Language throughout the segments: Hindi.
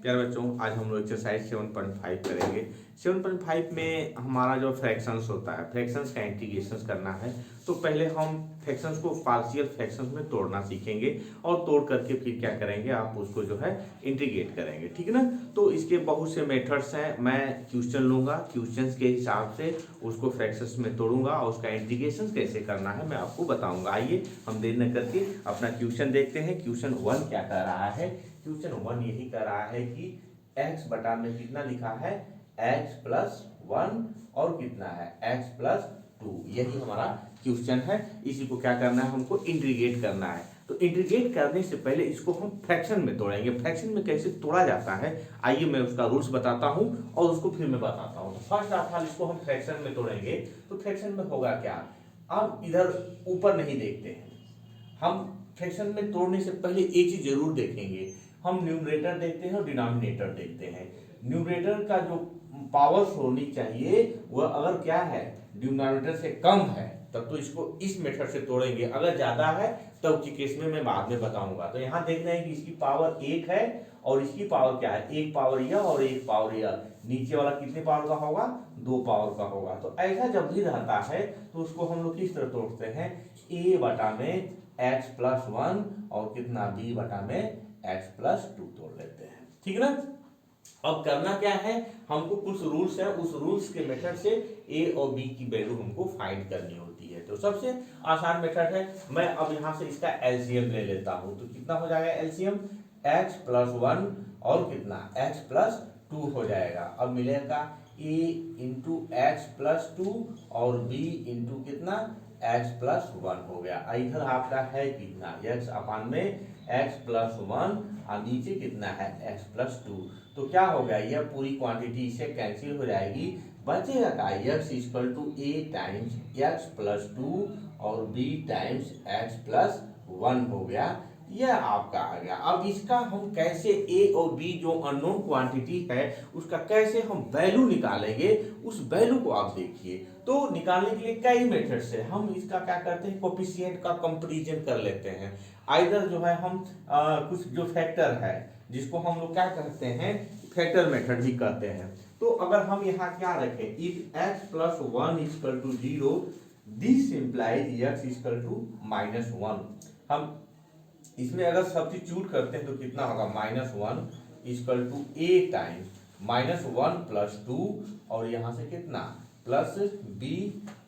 प्यारे बच्चों, आज हम लोग एक्सरसाइज 7.5 करेंगे। 7.5 में हमारा जो फ्रैक्शंस होता है, फ्रैक्शंस का इंटीग्रेशन करना है। तो पहले हम फ्रैक्शंस को पार्शियल फ्रैक्शंस में तोड़ना सीखेंगे और तोड़ करके फिर क्या करेंगे, आप उसको जो है इंटीग्रेट करेंगे। ठीक है ना। तो इसके बहुत से मेथड्स हैं। मैं क्वेश्चन लूँगा, क्वेश्चन के हिसाब से उसको फ्रैक्शंस में तोड़ूंगा और उसका इंटीग्रेशन कैसे करना है मैं आपको बताऊंगा। आइए हम देर न करके अपना क्वेश्चन देखते हैं। क्वेश्चन 1 क्या कर रहा है? क्वेश्चन 1 यही कर रहा है कि x बटा में कितना लिखा है, x प्लस 1 और कितना है x प्लस 2। यही हमारा क्वेश्चन है। इसी को क्या करना है, हमको इंटीग्रेट करना है। तो इंटीग्रेट करने से पहले इसको हम फ्रैक्शन में तोड़ेंगे। फ्रैक्शन में कैसे तोड़ा जाता है, आइए मैं उसका रूल्स बताता हूँ और उसको फिर मैं बताता हूँ। तो फर्स्ट ऑफ ऑल इसको हम फ्रैक्शन में तोड़ेंगे। तो फ्रैक्शन में होगा क्या, अब इधर ऊपर नहीं देखते हैं हम। फ्रैक्शन में तोड़ने से पहले एक चीज जरूर देखेंगे, हम न्यूमरेटर देखते हैं और डिनोमिनेटर देखते हैं। न्यूमरेटर का जो पावर्स होनी चाहिए वह अगर क्या है, डिनोमिनेटर से कम है, तब तो इसको इस मेथड से तोड़ेंगे। अगर ज्यादा है तब की केस में मैं बाद में बताऊंगा। तो यहाँ देख रहे हैं कि इसकी पावर 1 है और इसकी पावर क्या है, 1 पावर यह और 1 पावर यह। नीचे वाला कितने पावर का होगा, 2 पावर का होगा। तो ऐसा जब भी रहता है तो उसको हम लोग किस तरह तोड़ते हैं, a बटा में x प्लस 1 और कितना b बटा में x प्लस 2 तोड़ लेते हैं। ठीक है ना। अब करना क्या है, हमको कुछ रूल्स है, उस रूल्स के मेथड से a और b की वैल्यू हमको फाइंड करनी होती है। तो सबसे आसान मेथड है, मैं अब यहाँ से इसका एलसीएम ले लेता हूँ। तो कितना हो जाएगा एलसीएम, x प्लस 1 और कितना x प्लस 2 हो जाएगा। अब मिलेगा a इंटू एक्स प्लस 2 और b इंटू कितना x प्लस 1 हो गया। इधर आपका है कितना, x अपान में x प्लस 1 और नीचे कितना है x प्लस 2। तो क्या हो गया, यह पूरी क्वांटिटी इससे कैंसिल हो जाएगी। बचेगा का x equal to a times x plus 2 और b टाइम्स x प्लस 1 हो गया। यह आपका आ गया। अब इसका हम कैसे a और b जो अननोन क्वांटिटी है उसका कैसे हम वैल्यू निकालेंगे, उस वैल्यू को आप देखिए। तो निकालने के लिए कई मेथड से हम इसका क्या करते हैं, कोफिशिएंट का कंपैरिजन कर लेते हैं। आइदर जो है हम कुछ जो फैक्टर है जिसको हम लोग क्या कहते हैं, फैक्टर मेथड भी कहते हैं। तो अगर हम यहाँ क्या रखें, if x plus 1 equal to 0 this implies x equal to minus 1। हम इसमें अगर सब्स्टिट्यूट करते हैं तो कितना होगा, minus 1 equal to a times minus 1 plus 2 और यहाँ से कितना प्लस b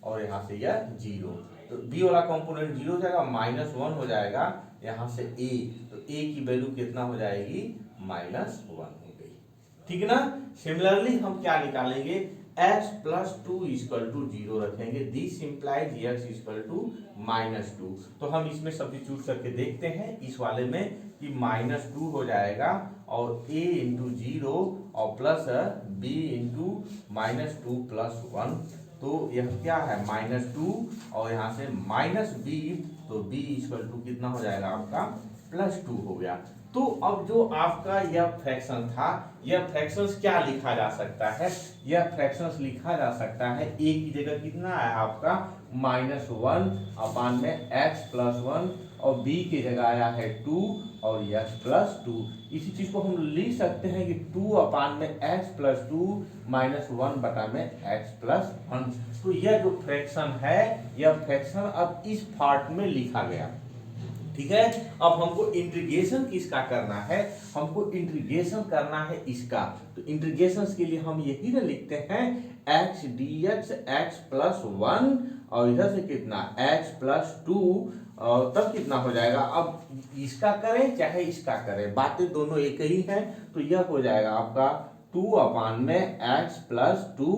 और यहाँ से यह 0। तो b वाला कंपोनेंट 0 हो जाएगा, माइनस 1 हो जाएगा यहाँ से a। तो a की वैल्यू कितना हो जाएगी, माइनस 1 हो गई। ठीक है ना। सिमिलरली हम क्या निकालेंगे, x प्लस 2 इक्वल टू 0 रखेंगे। This implies x equal to minus 2। तो हम इसमें सब्स्टिट्यूट करके देखते हैं इस वाले में कि माइनस 2 हो जाएगा और a इंटू 0 और plus b into minus 2 plus 1। तो यह क्या है, माइनस 2 और यहाँ से माइनस b। तो b इक्वल टू कितना हो जाएगा आपका, प्लस 2 हो गया। तो अब जो आपका यह फ्रैक्शन था, यह फ्रैक्शंस क्या लिखा जा सकता है, यह फ्रैक्शंस लिखा जा सकता है a की जगह कितना है आपका माइनस 1 अपान में x प्लस 1 और b की जगह आया है 2 और x प्लस 2। इसी चीज को हम लिख सकते हैं कि 2 अपान में x प्लस 2 माइनस 1 बटा में x प्लस 1। तो यह जो फ्रैक्शन है, यह फ्रैक्शन अब इस पार्ट में लिखा गया। ठीक है। अब हमको इंटीग्रेशन किसका करना है, हमको इंटीग्रेशन करना है इसका। तो इंटीग्रेशन के लिए हम यही ना लिखते हैं x dx x प्लस 1 और इधर से कितना x प्लस 2 और तब कितना हो जाएगा। अब इसका करें चाहे इसका करें, बातें दोनों एक ही है। तो यह हो जाएगा आपका 2 अपान में x प्लस 2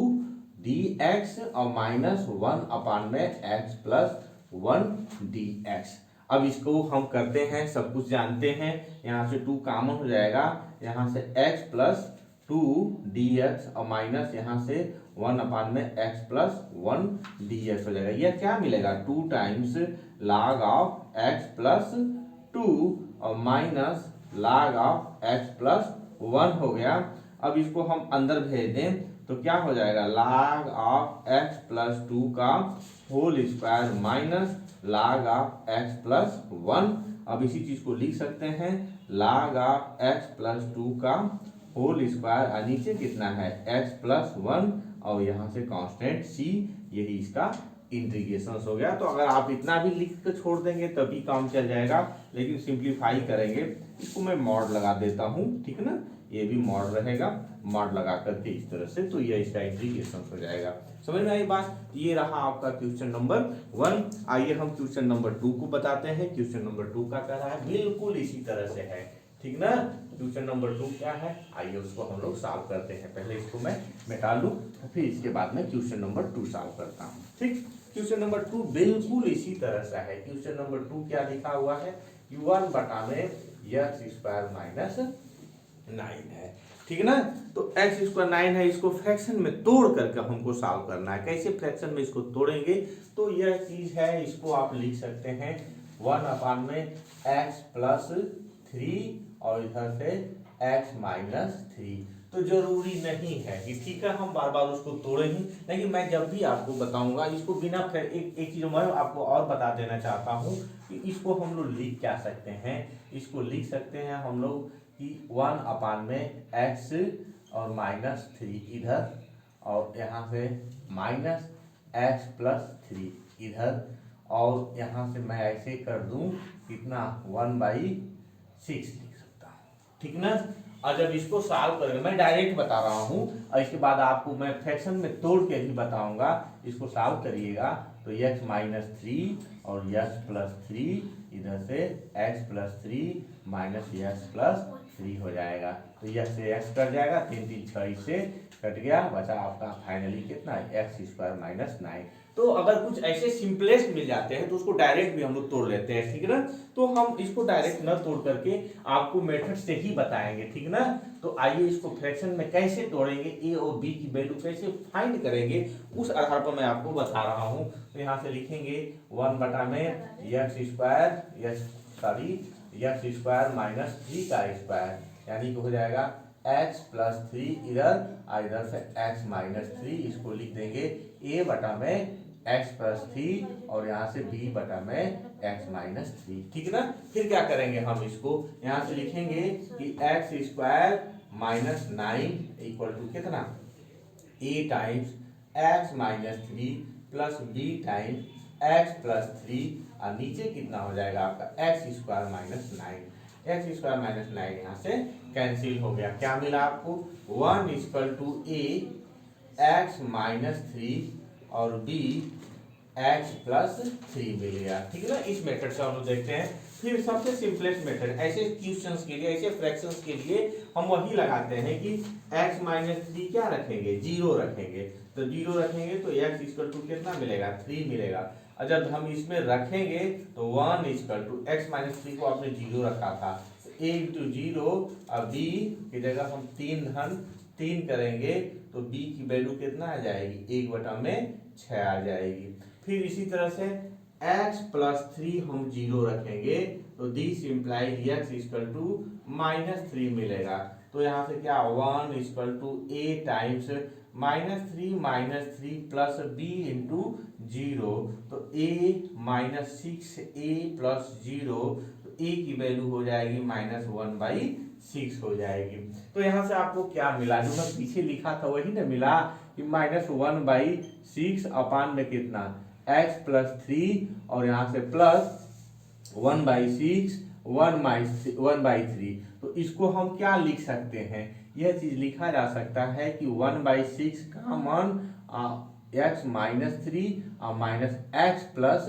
dx और माइनस 1 अपान में x प्लस 1 dx। अब इसको हम करते हैं, सब कुछ जानते हैं। यहाँ से 2 कॉमन हो जाएगा, यहाँ से x प्लस 2 dx और माइनस यहाँ से 1 अपान में x प्लस 1 dx हो जाएगा। यह क्या मिलेगा, 2 times log of x plus 2 और minus log of x plus 1 हो गया। अब इसको हम अंदर भेज दें तो क्या हो जाएगा, log ऑफ x प्लस 2 का whole square minus log of x plus 1। अब इसी चीज को लिख सकते हैं log ऑफ x प्लस 2 का होल स्क्वायर और नीचे कितना है x प्लस 1 और यहाँ से कांस्टेंट c, यही इसका इंटीग्रेशन हो गया। तो अगर आप इतना भी लिख कर छोड़ देंगे तभी काम चल जाएगा, लेकिन सिंप्लीफाई करेंगे। इसको मैं मॉड लगा देता हूँ, ठीक है ना, ये भी मॉड रहेगा, मॉड लगा करके इस तरह से, तो ये इसका इंटीग्रेशन हो जाएगा। समझ में आई बात। ये रहा आपका क्वेश्चन नंबर 1। आइए हम क्वेश्चन नंबर 2 को बताते हैं। क्वेश्चन नंबर 2 का कह रहा है बिल्कुल इसी तरह से है, ठीक ना। क्वेश्चन नंबर 2 क्या है, आइए उसको हम लोग सॉल्व करते हैं। पहले इसको मैं मिटा लूं, फिर इसके बाद में क्वेश्चन नंबर 2 सॉल्व करता हूँ, ठीक। क्वेश्चन नंबर 2 बिल्कुल इसी तरह से है। क्वेश्चन नंबर 2 क्या लिखा हुआ है, u1 बटा में x स्क्वायर माइनस 9 है, ठीक ना। तो x स्क्वायर 9 है, इसको फ्रैक्शन में तोड़ करके हमको सॉल्व करना है। कैसे फ्रैक्शन में इसको तोड़ेंगे, तो यह चीज है, इसको आप लिख सकते हैं 1 अपान में x प्लस 3 और इधर से x माइनस 3। तो जरूरी नहीं है कि ठीक है हम बार बार उसको तोड़े ही, लेकिन मैं जब भी आपको बताऊंगा इसको बिना एक चीज मैं आपको और बता देना चाहता हूँ कि इसको हम लोग लिख क्या सकते हैं। इसको लिख सकते हैं हम लोग कि 1 अपान में x और माइनस 3 इधर, और यहाँ से माइनस x प्लस 3 इधर, और यहाँ से मैं ऐसे कर दूं कितना 1/6 लिख सकता हूँ, ठीक ना। और जब इसको सॉल्व करेंगे, मैं डायरेक्ट बता रहा हूँ और इसके बाद आपको मैं फ्रैक्शन में तोड़ के भी बताऊंगा। इसको सॉल्व करिएगा तो x माइनस 3 और x प्लस 3 इधर से x plus 3 minus x plus 3 हो जाएगा। तो x से x कट जाएगा, 3 3 6 से कट गया, बचा आपका फाइनली कितना x स्क्वायर माइनस 9। तो अगर कुछ ऐसे सिंपलेस्ट मिल जाते हैं तो उसको डायरेक्ट भी हम लोग तोड़ लेते हैं, ठीक है ना। तो हम इसको डायरेक्ट न तोड़ करके आपको मेथड से ही बताएंगे, ठीक ना। तो आइए इसको फ्रैक्शन में कैसे तोड़ेंगे, ए और बी की वैल्यू कैसे फाइंड करेंगे, उस आधार पर मैं आपको बता रहा हूँ। तो यहाँ से लिखेंगे 1 बटा में x स्क्वायर माइनस 3 का स्क्वायर, यानी कि हो जाएगा x प्लस 3 इधर और इधर से x माइनस 3, इसको लिख देंगे a बटा में x प्लस 3 और यहाँ से b बटा में x माइनस 3, ठीक ना। फिर क्या करेंगे, हम इसको यहाँ से लिखेंगे कि x square minus 9 equal to कितना a times x minus 3 plus b times x plus 3 और नीचे कितना हो जाएगा आपका x square minus 9। x square minus 9 यहाँ से कैंसिल हो गया। क्या मिला आपको 1 equal to a x minus 3 और b x प्लस 3 मिल गया, ठीक है ना। इस मेथड से हम लोग देखते हैं। फिर सबसे सिंपलेस्ट मेथड, ऐसे क्वेश्चंस के लिए, ऐसे फ्रैक्शंस के लिए हम वही लगाते हैं कि x माइनस 3 क्या रखेंगे, 0 रखेंगे। तो 0 रखेंगे तो x इक्वल टू कितना मिलेगा 3 मिलेगा। और जब हम इसमें रखेंगे तो 1 इक्वल टू x माइनस 3 को आपने 0 रखा था, a इंटू 0 और b की जगह हम 3 करेंगे तो b की वैल्यू कितना आ जाएगी 1/6 आ जाएगी। फिर इसी तरह से x प्लस 3 हम 0 रखेंगे तो this implies x equal to minus 3 मिलेगा। तो यहाँ से क्या 1 equal to a times minus 3 plus b into 0, तो a माइनस 6a प्लस 0, तो a की वैल्यू हो जाएगी माइनस 1/6 हो जाएगी। तो यहाँ से आपको क्या मिला, जो मैं पीछे लिखा था वही ना मिला कि माइनस 1/6 अपान में कितना x प्लस 3 और यहाँ से प्लस 1/6 1/3। तो इसको हम क्या लिख सकते हैं, यह चीज लिखा जा सकता है कि 1/6 का मान x माइनस 3 और माइनस x प्लस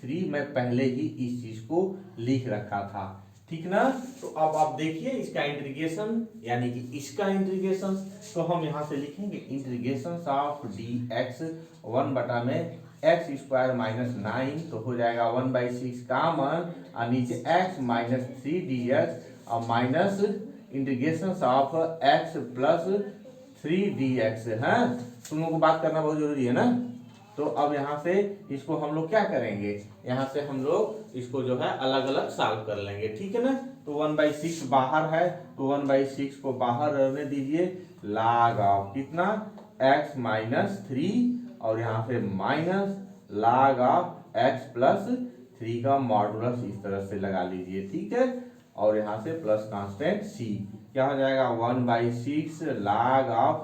3 मैं पहले ही इस चीज को लिख रखा था, ठीक ना। तो अब आप देखिए इसका इंटीग्रेशन, यानी कि इसका इंटीग्रेशन, तो हम यहाँ से लिखेंगे इंटीग्रेशन ऑफ dx 1 बटा में x स्क्वायर माइनस 9, तो हो जाएगा 1/6 का मान और नीचे x माइनस 3 dx और minus integration of x plus 3 dx है। तुम लोगों को बात करना बहुत जरूरी है ना। तो अब यहाँ से इसको हम लोग क्या करेंगे, यहाँ से हम लोग इसको जो है अलग अलग सॉल्व कर लेंगे, ठीक है ना। तो 1/6 बाहर है तो 1/6 को बाहर रहने दीजिए, log ऑफ कितना x माइनस 3 और यहाँ से minus log of x plus 3 का मॉडुलस इस तरह से लगा लीजिए, ठीक है। और यहाँ से प्लस कांस्टेंट c, क्या हो जाएगा 1/6 log ऑफ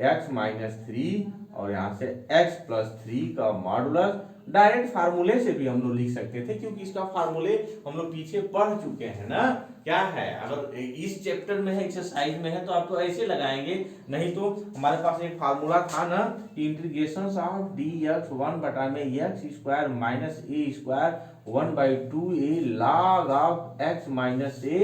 x माइनस 3 और यहाँ से x प्लस 3 का मॉडुलस। डायरेक्ट फार्मूले से भी हम लोग लिख सकते थे क्योंकि इसका फार्मूले हम लोग पीछे पढ़ चुके हैं ना। क्या है, अगर इस चैप्टर में है, एक्सरसाइज में है, तो आप तो ऐसे लगाएंगे। नहीं तो हमारे पास एक फार्मूला था ना, integration of dx 1/x² minus a² 1/2a log of x minus a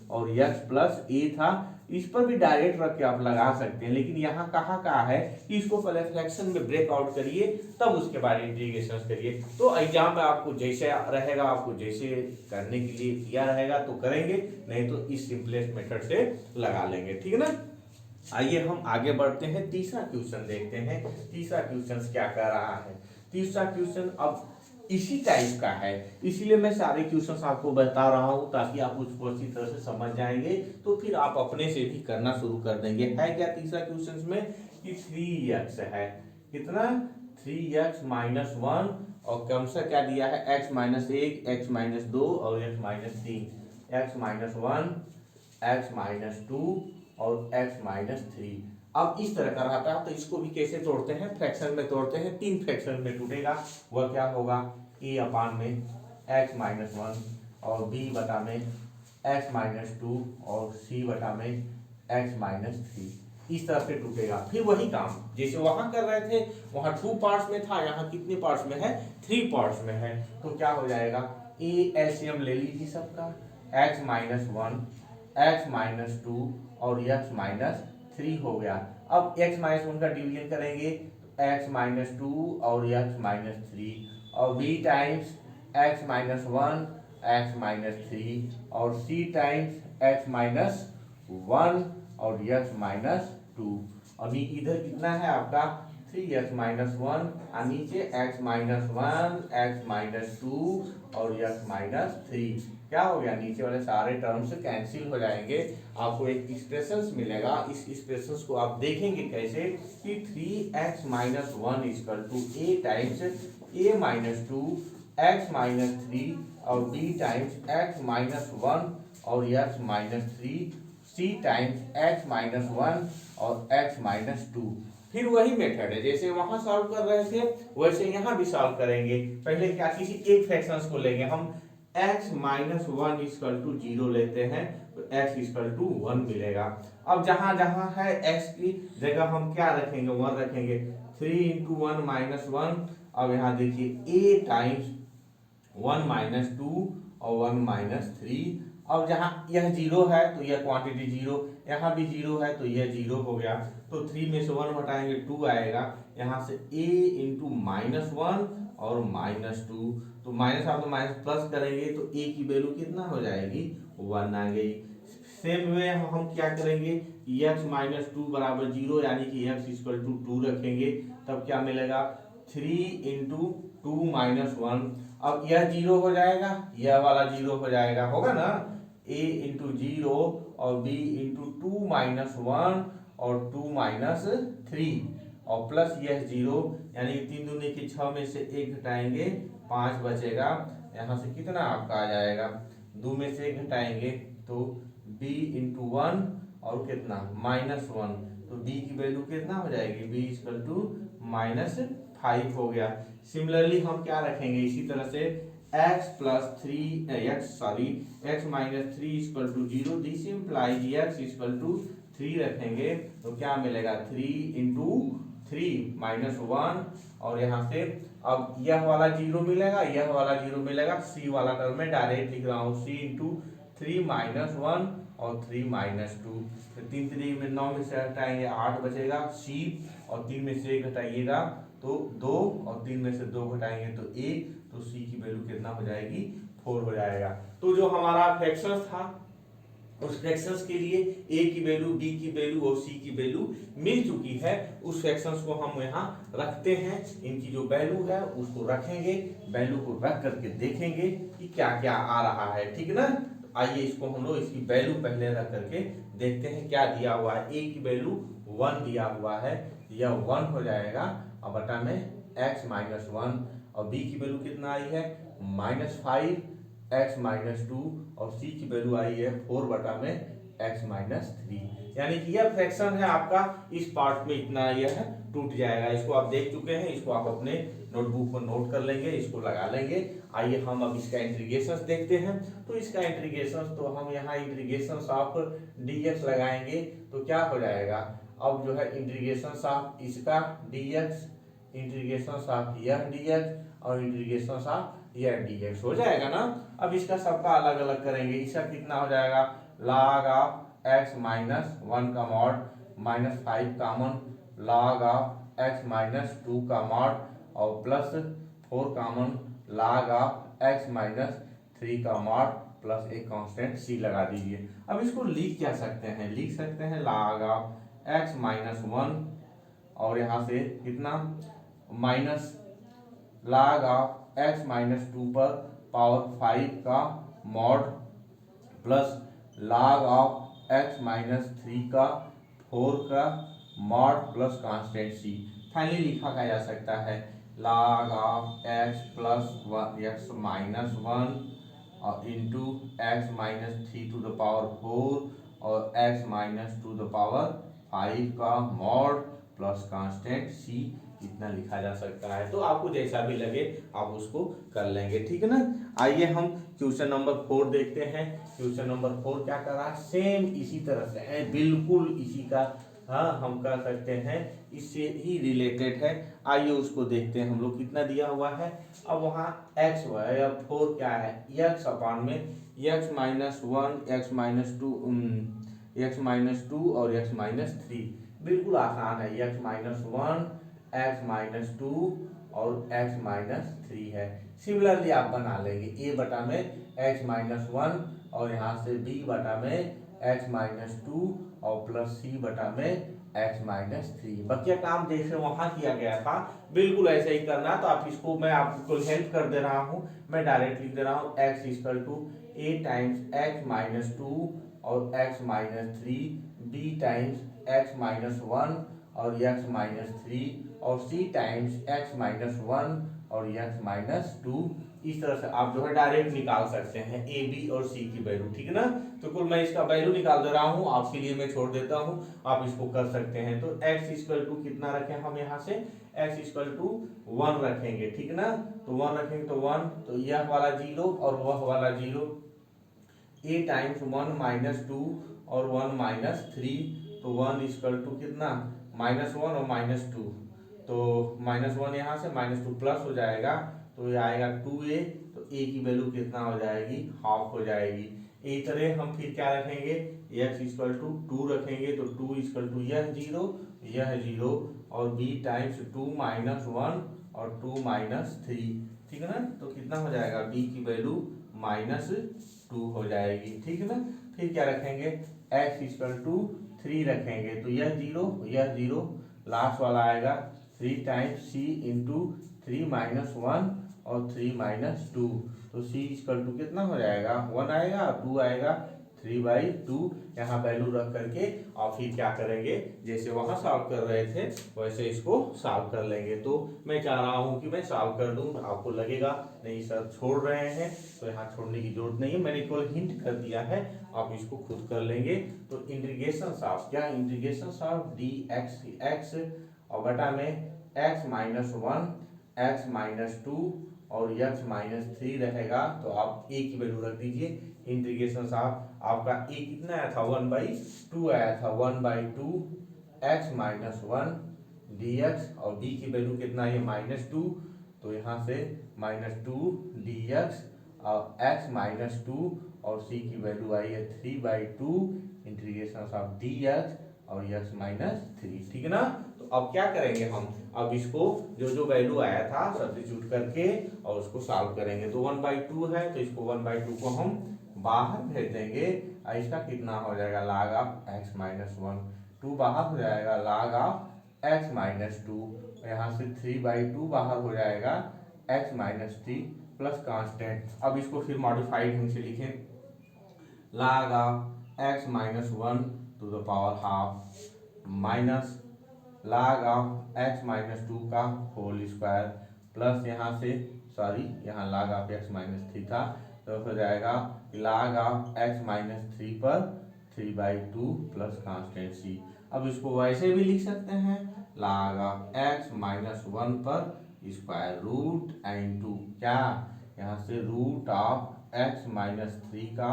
और x प्लस a था। इस पर भी डायरेक्ट रख के आप लगा सकते हैं, लेकिन यहाँ कहा है कि इसको पहले फ्रैक्शन में ब्रेकआउट करिए तब उसके बाद इंटीग्रेशन करिए। तो एग्जाम में आपको जैसे रहेगा, आपको जैसे करने के लिए किया रहेगा तो करेंगे, नहीं तो इस सिंपलेस्ट मेथड से लगा लेंगे। ठीक है ना। आइए हम आगे बढ़ते हैं, तीसरा क्वेश्चन देखते हैं। तीसरा क्वेश्चन क्या कर रहा है। तीसरा क्वेश्चन अब इसी टाइप का है, इसीलिए मैं सारे क्वेश्चंस आपको बता रहा हूं ताकि आप उसको अच्छी तरह से समझ जाएंगे, तो फिर आप अपने से भी करना शुरू कर देंगे। है क्या तीसरा क्वेश्चन में कि 3x है, कितना 3x माइनस 1 और कम से क्या दिया है x माइनस 1, x माइनस 2 और x minus 3, x minus 1, x minus 2 और x माइनस 3। अब इस तरह का रहता है तो इसको भी कैसे तोड़ते हैं, फ्रैक्शन में तोड़ते हैं। 3 फ्रैक्शन में टूटेगा, वह क्या होगा a अपान में x माइनस 1 और b बटा में x माइनस 2 और c बटा में x माइनस 3। इस तरह से टूटेगा। फिर वही काम जैसे वहां कर रहे थे, वहां 2 पार्ट्स में था, यहाँ कितने पार्ट्स में है 3 पार्ट्स में है। तो क्या हो जाएगा a एलसीएम ले लीजिए सबका, x माइनस 1, x माइनस 2 और x माइनस 3 हो गया। अब x माइनस 1 का डिवीजन करेंगे तो x माइनस 2 और x माइनस 3 और b times x minus 1, x minus 3 और c टाइम्स x माइनस 1 और x माइनस 2। अभी इधर कितना है आपका 3x माइनस 1 और नीचे x माइनस 1, x माइनस 2 और x माइनस 3। क्या हो गया, नीचे वाले सारे टर्म्स कैंसिल हो जाएंगे, आपको एक एक्सप्रेशन मिलेगा। इस एक्सप्रेशन को आप देखेंगे कैसे कि 3x minus 1 equal to a times a minus 2 x minus 3 और b टाइम्स x माइनस 1 और x minus 3, c times x minus 1 और x माइनस 2। फिर वही मेथड है जैसे वहां सॉल्व कर रहे थे वैसे यहाँ भी सॉल्व करेंगे। पहले क्या किसी एक फ्रैक्शन को लेंगे हम, x माइनस 1 इक्वल टू 0 लेते हैं तो x इक्वल टू 1 मिलेगा। अब जहां जहां है x की जगह हम क्या रखेंगे 1 रखेंगे, 3 इंटू 1 माइनस 1। अब यहाँ देखिए a टाइम्स 1 माइनस 2 और 1 माइनस 3। अब जहाँ यह 0 है तो यह क्वांटिटी 0, यहाँ भी 0 है तो यह 0 हो गया। तो 3 में से 1 हटाएंगे 2 आएगा, यहाँ से a इंटू माइनस 1 और माइनस 2। तो माइनस आप तो माइनस प्लस करेंगे तो a की वैल्यू कितना हो जाएगी 1 आ गई। सेम वे हम क्या करेंगे, x माइनस 2 बराबर 0 यानी कि x इक्वल टू 2 रखेंगे, तब क्या मिलेगा 3 इंटू 2 माइनस 1। अब यह 0 हो जाएगा, यह वाला 0 हो जाएगा, होगा ना a इंटू 0 और b इंटू 2 माइनस 1 और 2 माइनस 3 और प्लस यह 0 यानी 3 दूनी के 6 में से 1 घटाएंगे 5 बचेगा। यहाँ से कितना आपका आ जाएगा, 2 में से 1 घटाएंगे तो b इंटू 1 और कितना माइनस 1, तो b की वैल्यू कितना हो जाएगी b इक्वल टू माइनस 5 हो गया। सिमिलरली हम क्या रखेंगे इसी तरह से x plus 3 x minus 3 equal to 0, this implies x equal to 3 रखेंगे तो क्या मिलेगा 3 इंटू 3 माइनस 1 और यहाँ से अब यह वाला 0 मिलेगा, यह वाला 0 मिलेगा, c वाला टर्म में डायरेक्ट लिख रहा हूँ c इंटू 3 माइनस 1 और 3 माइनस 2। तो 3 3 में 9 में से हटाएंगे 8 बचेगा c और 3 में से 1 घटाइएगा तो 2 और 3 में से 2 घटाएंगे तो 1, तो c की वैल्यू कितना हो जाएगी 4 हो जाएगा। तो जो हमारा फ्रैक्शंस था उस फ्रैक्शंस के लिए a की वैल्यू, b की वैल्यू और c की वैल्यू मिल चुकी है। उस फ्रैक्शंस को हम यहाँ रखते हैं, इनकी जो वैल्यू है उसको रखेंगे, वैल्यू को रख करके देखेंगे कि क्या क्या आ रहा है। ठीक है ना। आइए इसको हम लोग इसकी वैल्यू पहले रख करके देखते हैं क्या दिया हुआ है। a की वैल्यू 1 दिया हुआ है, यह 1 हो जाएगा और बटा में x माइनस 1 और b की वैल्यू कितना आई है माइनस 5 x माइनस 2 और c की वैल्यू आई है 4 बटा में एक्स माइनस थ्री। यानी कि यह फ्रैक्शन है आपका, इस पार्ट में इतना यह टूट जाएगा। इसको आप देख चुके हैं, इसको आप अपने नोटबुक पर नोट कर लेंगे, इसको लगा लेंगे। आइए हम अब इसका इंटीग्रेशन देखते हैं। तो इसका इंटीग्रेशन, तो हम यहाँ इंटीग्रेशन ऑफ dx लगाएंगे तो क्या हो जाएगा, अब जो है इंटीग्रेशन ऑफ इसका dx, इंटीग्रेशन ऑफ यह dx और इंटीग्रेशन ऑफ यह dx हो जाएगा ना। अब इसका सबका अलग अलग करेंगे। इसका कितना हो जाएगा, log of x minus one का mod minus 5 common, log of x minus 2 का मॉड और plus 4 common, log of x minus 3 का मॉड प्लस एक कांस्टेंट c लगा दीजिए। अब इसको लिख क्या सकते हैं, लिख सकते हैं log ऑफ x माइनस 1 और यहाँ से कितना minus log of x minus 2 पर पावर 5 का mod plus log of x minus 3 का 4 का mod plus constant c। Finally लिखा जा सकता है log of x plus x minus 1 और into x minus 3 to the power 4 और x माइनस 2 द पावर 5 का मॉड प्लस कांस्टेंट c, इतना लिखा जा सकता है। तो आपको जैसा भी लगे आप उसको कर लेंगे, ठीक है ना। आइए हम क्वेश्चन नंबर 4 देखते हैं। क्वेश्चन नंबर 4 क्या कर रहा है, सेम इसी तरह से है, बिल्कुल इसी का हाँ हम कर सकते हैं, इससे ही रिलेटेड है। आइए उसको देखते हैं। हम लोग कितना दिया हुआ है, अब वहाँ x है या 4 क्या है, x अपान में x minus 1 x minus 2 x minus 2 और x माइनस 3, बिल्कुल आसान है। x माइनस 1 x माइनस 2 और x माइनस 3 है। सिमिलरली आप बना लेंगे a बटा में x माइनस 1 और यहाँ से b बटा में x माइनस 2 और प्लस c बटा में x माइनस 3। बकिया काम जैसे वहां किया गया था बिल्कुल ऐसे ही करना। तो आप इसको मैं आपको हेल्प कर दे रहा हूँ, मैं डायरेक्ट लिख दे रहा हूँ x equal to a times x minus 2 और x minus 3, b times x minus 1 और x माइनस 3 और c टाइम्स x माइनस 1 और x माइनस 2। इस तरह से आप जो है डायरेक्ट निकाल सकते हैं ए बी और सी की वैल्यू, ठीक है ना। तो कुल मैं इसका वैल्यू निकाल दे रहा हूँ, आपके लिए मैं छोड़ देता हूँ, आप इसको कर सकते हैं। तो x इक्वल टू कितना रखें हम यहाँ से, x इक्वल टू 1 रखेंगे, ठीक है ना। तो 1 रखेंगे तो 1, तो यह वाला 0 और वह वाला 0, a टाइम्स 1 माइनस 2 और 1 माइनस 3, तो 1 इक्वल टू कितना माइनस 1 और माइनस 2, तो माइनस 1 यहाँ से माइनस 2 प्लस हो जाएगा, तो ये आएगा 2a, तो a की वैल्यू कितना हो जाएगी, हाफ हो जाएगी। इसी तरह हम फिर क्या रखेंगे, x इक्वल टू 2 रखेंगे, तो 2 इक्वल टू यह 0 और b टाइम्स 2 माइनस 1 और 2 माइनस 3, ठीक है ना। तो कितना हो जाएगा, b की वैल्यू माइनस 2 हो जाएगी, ठीक है ना। फिर क्या रखेंगे, x इक्वल टू 3 रखेंगे, तो यह 0 लास्ट वाला आएगा 3 टाइम्स c इंटू 3 माइनस 1 और 3 माइनस 2, तो c इक्वल टू कितना हो जाएगा, 1 आएगा 2 आएगा 3/2। यहाँ वैल्यू रख करके और फिर क्या करेंगे, जैसे वहाँ सॉल्व कर रहे थे वैसे इसको सॉल्व कर लेंगे। तो मैं चाह रहा हूँ कि मैं सॉल्व कर दूँ, आपको लगेगा नहीं सर छोड़ रहे हैं, तो यहाँ छोड़ने की जरूरत नहीं है, मैंने केवल हिंट कर दिया है, आप इसको खुद कर लेंगे। तो इंटीग्रेशन ऑफ क्या, इंटीग्रेशन ऑफ dx और बटा में x माइनस 1 x माइनस 2 और x माइनस 3 रहेगा, तो आप a की वैल्यू रख दीजिए। इंटीग्रेशन ऑफ आपका a कितना आया था, 1/2 आया था, 1/2 x माइनस 1 dx और b की वैल्यू कितना है -2, तो यहाँ से -2 dx और x माइनस 2 और c की वैल्यू आई है 3/2 इंटीग्रेशन ऑफ dx और x माइनस 3, ठीक है ना। तो अब क्या करेंगे हम, अब इसको जो वैल्यू आया था सब्स्टिट्यूट करके और उसको सॉल्व करेंगे। तो 1/2 है, तो इसको 1/2 को हम बाहर भेज देंगे और इसका कितना हो जाएगा, log ऑफ x माइनस 1, 2 बाहर हो जाएगा log ऑफ x माइनस 2, यहाँ से 3/2 बाहर हो जाएगा x माइनस 3 प्लस कांस्टेंट। अब इसको फिर मॉडिफाइड ढंग से लिखें, log of x minus 1 to the power half minus log of x minus 2 का होल स्क्वायर प्लस यहाँ से यहाँ log ऑफ x माइनस 3 था, तो हो जाएगा log ऑफ x माइनस 3 पर 3/2 प्लस कांस्टेंट सी। अब इसको वैसे भी लिख सकते हैं, log ऑफ x माइनस 1 पर स्क्वायर रूट इंटू क्या, यहाँ से रूट ऑफ x माइनस 3 का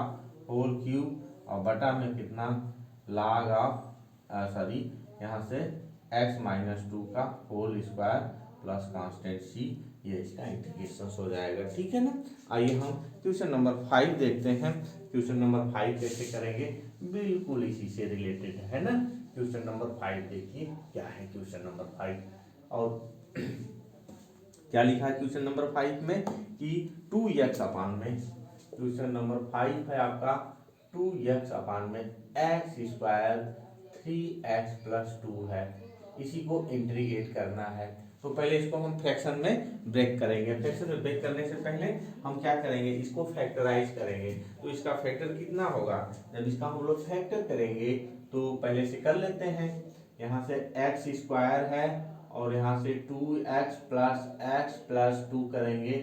होल क्यूब और बटा में कितना log ऑफ सॉरी यहाँ से x माइनस 2 का होल स्क्वायर प्लस कांस्टेंट सी, ये इसका इंटीग्रेशन हो जाएगा। ठीक है ना। आइए हम क्वेश्चन नंबर 5 देखते हैं। क्वेश्चन नंबर 5 कैसे करेंगे, बिल्कुल इसी से रिलेटेड है ना। क्वेश्चन नंबर 5 देखिए क्या है क्वेश्चन नंबर 5, और क्या लिखा है क्वेश्चन नंबर 5 में कि 2x अपान में, क्वेश्चन नंबर 5 है आपका 2x अपान में एक्स स्क्वायर 3x प्लस 2 है, इसी को इंटीग्रेट करना है। तो पहले इसको हम फ्रैक्शन में ब्रेक करेंगे। फ्रैक्शन में ब्रेक करने से पहले हम क्या करेंगे, इसको फैक्टराइज करेंगे। तो इसका फैक्टर कितना होगा, जब इसका हम लोग फैक्टर करेंगे तो पहले से कर लेते हैं। यहाँ से एक्स स्क्वायर है और यहाँ से 2x प्लस 2 करेंगे,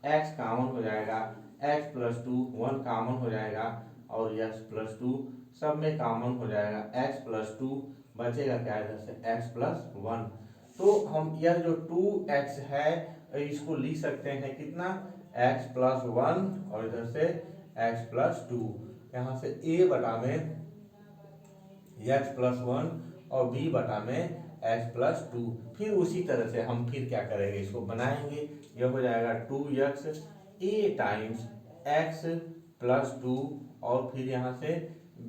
x कॉमन हो जाएगा, x प्लस 2 1 कॉमन हो जाएगा और x प्लस 2 सब में कॉमन हो जाएगा, x प्लस 2 बचेगा क्या, इधर से x प्लस 1। तो हम यह जो 2x है इसको लिख सकते हैं कितना, x प्लस 1 और इधर से x प्लस 2, यहाँ से a बटा में x प्लस 1 और b बटा में x प्लस 2। फिर उसी तरह से हम फिर क्या करेंगे, इसको बनाएंगे, यह हो जाएगा 2x a times x plus 2 और फिर यहाँ से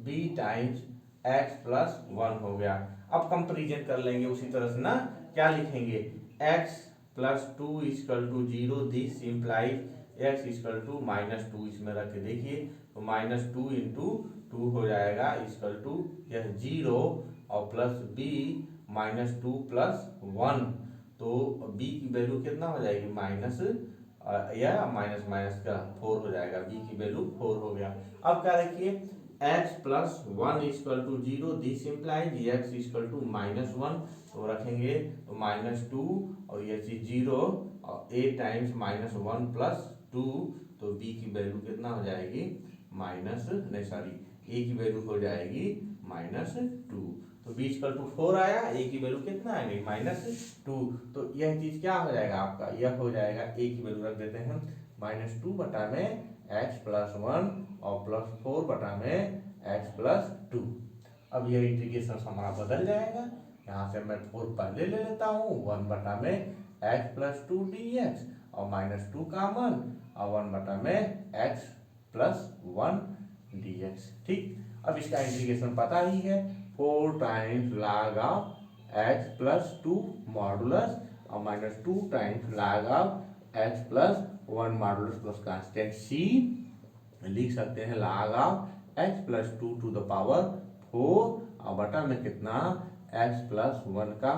b टाइम्स x प्लस 1 हो गया। अब कंपेरिजन कर लेंगे उसी तरह से ना, क्या लिखेंगे, x plus 2 equal to 0, this implies x equal to minus 2, इसमें रख के देखिए तो माइनस 2 इंटू 2 हो जाएगा इक्वल टू यह 0 और प्लस b माइनस 2 प्लस 1, तो b की वैल्यू कितना हो जाएगी, माइनस या माइनस माइनस का 4 हो जाएगा, b की वैल्यू 4 हो गया। अब क्या देखिए, x plus 1 equal to 0, this implies x equal to minus 1, तो रखेंगे तो माइनस 2 और ये चीज 0 और a टाइम्स माइनस 1 प्लस 2, तो b की वैल्यू कितना हो जाएगी, माइनस नहीं सॉरी a की वैल्यू हो जाएगी माइनस 2, तो b इक्वल टू 4 आया, a की वैल्यू कितना आएगी, माइनस 2। तो यह चीज क्या हो जाएगा आपका, यह हो जाएगा a की वैल्यू रख देते हैं माइनस 2 बटा में x प्लस 1 और प्लस 4 बटा में x प्लस 2। अब यह इंटीग्रेशन हमारा बदल जाएगा, यहाँ से मैं 4 पहले ले लेता हूँ, 1 बटा में x प्लस 2 dx और माइनस 2 कॉमन और 1 बटा में x प्लस 1 dx। ठीक, अब इसका इंटीग्रेशन पता ही है, 4 times log of x plus 2 modulus और minus 2 times log of x plus 1 modulus plus constant c, लिख सकते हैं log of x plus 2 to the power 4 और बटा में कितना x प्लस 1 का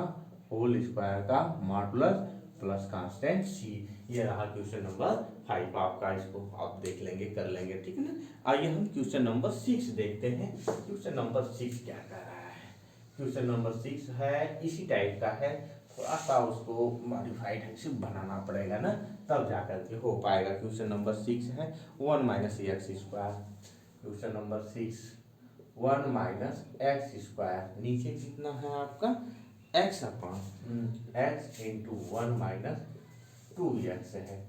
होल स्क्वायर का मॉडुलस प्लस कांस्टेंट c। ये रहा क्वेश्चन नंबर 5 आपका, इसको आप देख लेंगे, कर लेंगे। ठीक है ना। आइए हम क्वेश्चन नंबर 6 देखते हैं। क्वेश्चन नंबर 6 क्या कर रहा है, क्वेश्चन नंबर 6 है इसी टाइप का है, थोड़ा सा उसको मॉडिफाइड है, सिर्फ बनाना पड़ेगा ना, तब जाकर के हो पाएगा। क्वेश्चन नंबर 6 है 1 minus x square. Question number 6 1 minus x square, नीचे कितना है आपका x upon x into 1 minus 2x है।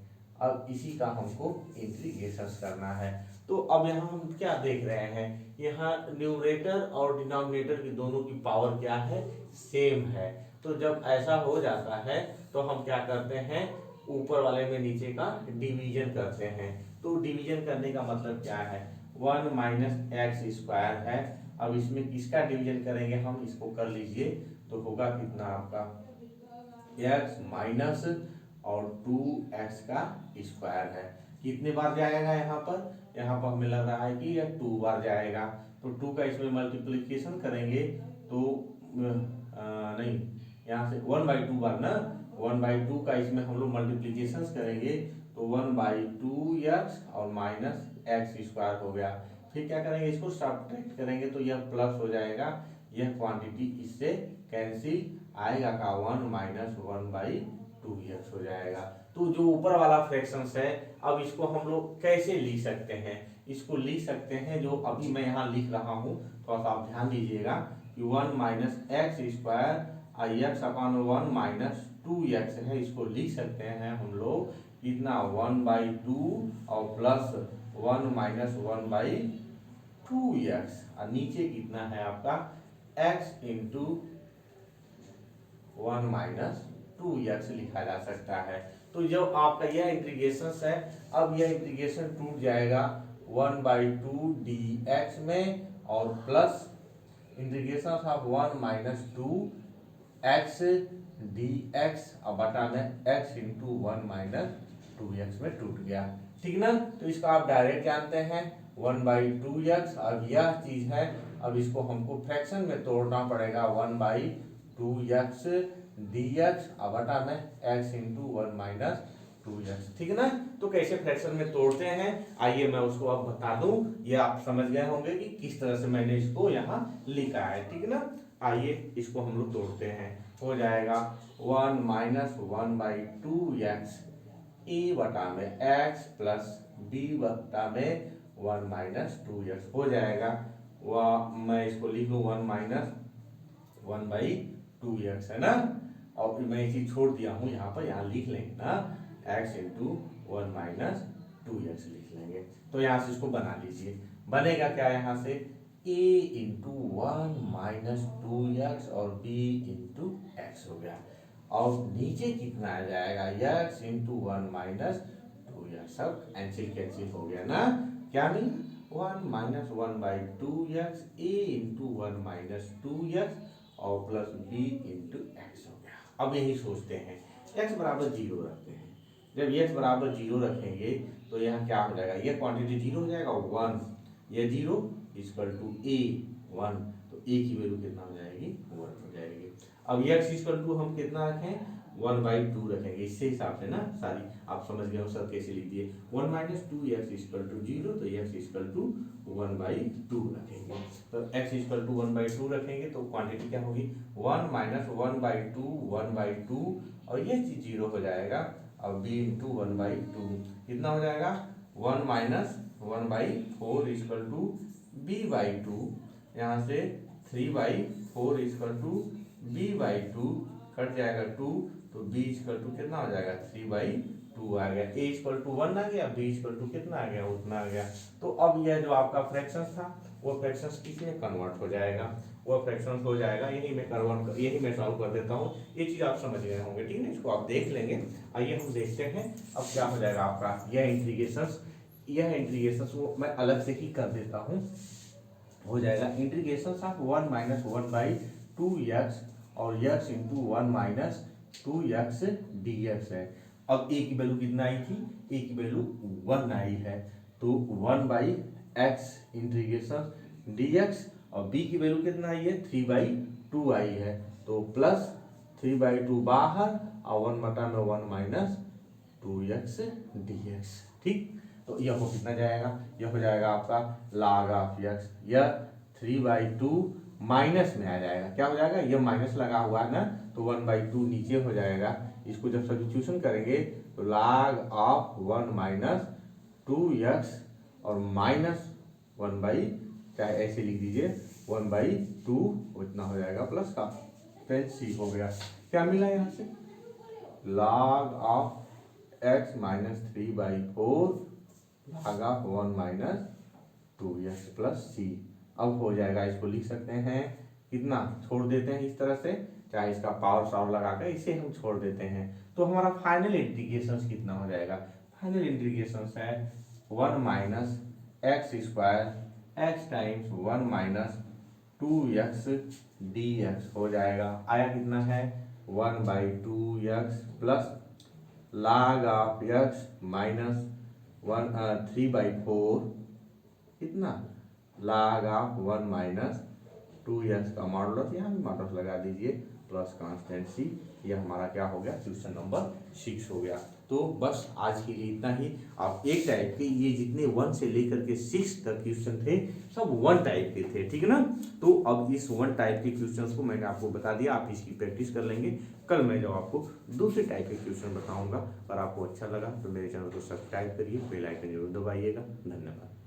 अब इसी का हमको इंटीग्रेशन करना है। तो अब यहाँ हम क्या देख रहे हैं, यहाँ न्यूमरेटर और डिनोमिनेटर की दोनों की पावर क्या है, सेम है। तो जब ऐसा हो जाता है तो हम क्या करते हैं, ऊपर वाले में नीचे का डिवीजन करते हैं। तो डिवीजन करने का मतलब क्या है, 1 माइनस एक्स स्क्वायर है, अब इसमें किसका डिवीजन करेंगे हम, इसको कर लीजिए, तो होगा कितना आपका x माइनस और 2x का स्क्वायर है। कितने बार जाएगा यहाँ पर हमें लग रहा है कि यह 2 बार जाएगा, तो 2 का इसमें मल्टीप्लिकेशन करेंगे तो नहीं, यहाँ से 1/2 बार ना, 1/2 का इसमें हम लोग मल्टीप्लिकेशन करेंगे तो 1/2x और माइनस एक्स स्क्वायर हो गया। फिर क्या करेंगे, इसको सब्ट्रैक्ट करेंगे तो यह प्लस हो जाएगा, यह क्वांटिटी इससे कैंसिल आएगा का 1 माइनस 1/2x हो जाएगा। तो जो ऊपर वाला फ्रैक्शंस है, अब इसको हम लोग कैसे लिख सकते हैं? इसको लिख सकते हैं, जो अभी मैं यहाँ लिख रहा हूँ, थोड़ा सा आप ध्यान दीजिएगा कि 1 minus x square x upon 1 minus 2x है। इसको लिख सकते हैं हम लोग कितना 1/2 और प्लस 1 माइनस 1/2x, और नीचे कितना है आपका x इंटू 1 माइनस 2x लिखा जा सकता है। तो जो आपका यह इंटीग्रेशन है, अब यह इंटीग्रेशन टूट जाएगा 1/2 dx में और plus integration of 1 minus 2x dx और बटा में x इंटू 1 माइनस 2x में टूट गया, ठीक ना। तो इसका आप डायरेक्ट जानते हैं 1/2x। अब यह चीज है, अब इसको हमको फ्रैक्शन में तोड़ना पड़ेगा 1/2x dx और बटा में x इंटू 1 माइनस 2x, ठीक है ना। तो कैसे फ्रैक्शन में तोड़ते हैं, आइए मैं उसको अब बता दूं। ये आप समझ गए होंगे कि किस तरह से मैंने इसको यहाँ लिखा है, ठीक है ना। आइए इसको हम लोग तोड़ते हैं। हो जाएगा 1 माइनस 1/2x ए बटा में x प्लस b बटा में 1 माइनस 2x हो जाएगा। वह मैं इसको लिख लूँ 1 माइनस 1/2x है ना, और मैं इसी छोड़ दिया हूँ यहाँ पर, यहाँ लिख लेंगे ना x इंटू 1 माइनस 2x लिख लेंगे। तो यहाँ से इसको बना लीजिए, बनेगा क्या यहाँ से a इंटू 1 माइनस 2x और b इंटू x हो गया, और नीचे कितना आ जाएगा x इंटू 1 माइनस 2x, सब कैंसिल हो गया ना। क्या नहीं 1 minus 1/2x a into 1 minus 2x और प्लस b इंटू x हो गया। अब यही सोचते हैं x बराबर 0 रखते हैं। जब x बराबर 0 रखेंगे तो यहाँ क्या हो जाएगा, ये क्वांटिटी 0 हो जाएगा 1, ये 0 इक्वल टू a 1, तो a की वैल्यू कितना हो जाएगी 1 हो जाएगी। अब x इक्वल टू हम कितना रखें 1/2 रखेंगे, इससे हिसाब से ना सारी आप समझ गए हो सब कैसे लिख दिए। 1 माइनस 2x इक्वल टू 0, तो x इक्वल टू 1/2 रखेंगे। तो x इक्वल टू 1/2 रखेंगे तो क्वांटिटी क्या होगी 1 माइनस 1/2 और ये चीज 0 हो जाएगा, और b इंटू 1/2 कितना हो जाएगा 1 माइनस 1/4 इक्वल टू b/2, यहाँ से 3/4 इक्वल टू b/2 कट जाएगा 2, तो b इक्वल टू कितना हो जाएगा 3/2 आ गया। a इक्वल टू 1 आ गया, b इक्वल टू कितना आ गया उतना आ गया। तो अब यह जो आपका फ्रैक्शन था वो फ्रैक्शन किसमें कन्वर्ट हो जाएगा, वो फ्रैक्शन हो जाएगा, यही मैं सॉल्व कर देता हूँ। ये चीज आप समझ गए होंगे, ठीक है, इसको आप देख लेंगे। आइए हम देखते हैं अब क्या हो जाएगा आपका यह इंटीग्रेशन वो मैं अलग से ही कर देता हूँ। हो जाएगा इंटीग्रेशन ऑफ 1 माइनस 1/2x और x into 1 minus 2x dx है। अब a की वैल्यू कितना आई थी, a की वैल्यू 1 आई है, तो 1/x इंटीग्रेशन dx, और b की वैल्यू कितना आई है 3/2 आई है, तो प्लस 3/2 बाहर और 1 बटा में 1 माइनस 2x dx, ठीक। तो यह हो कितना जाएगा, यह हो जाएगा आपका log ऑफ x, यह 3/2 माइनस में आ जाएगा, क्या हो जाएगा यह माइनस लगा हुआ है ना, तो 1/2 नीचे हो जाएगा। इसको जब सब्स्टिट्यूशन करेंगे तो log ऑफ 1 माइनस 2x और माइनस 1/, चाहे ऐसे लिख दीजिए 1/2 उतना हो जाएगा, प्लस का सी हो गया। क्या मिला यहाँ से log of x minus 3/4 log of 1 minus 2x plus C. अब हो जाएगा, इसको लिख सकते हैं कितना, छोड़ देते हैं इस तरह से, चाहे इसका पावर सावर लगाकर इसे हम छोड़ देते हैं, तो हमारा फाइनल इंटीग्रेशन कितना हो जाएगा, फाइनल इंटीग्रेशन है 1 minus x square x times 1 minus 2x dx हो जाएगा। आया कितना है 1/2x plus log of x minus 3/4 कितना log ऑफ 1 माइनस 2x का मॉडुलस, यहाँ भी मॉडुलस लगा दीजिए, प्लस कांस्टेंट सी। यह हमारा क्या हो गया क्वेश्चन नंबर 6 हो गया। तो बस आज के लिए इतना ही। अब एक टाइप के ये जितने 1 से लेकर के 6 तक क्वेश्चन थे सब 1 टाइप के थे, ठीक है ना। तो अब इस 1 टाइप के क्वेश्चंस को मैंने आपको बता दिया, आप इसकी प्रैक्टिस कर लेंगे। कल मैं जब आपको दूसरे टाइप के क्वेश्चन बताऊंगा, अगर आपको अच्छा लगा तो मेरे चैनल को सब्सक्राइब करिए, बेल आइकन जरूर दबाइएगा। धन्यवाद।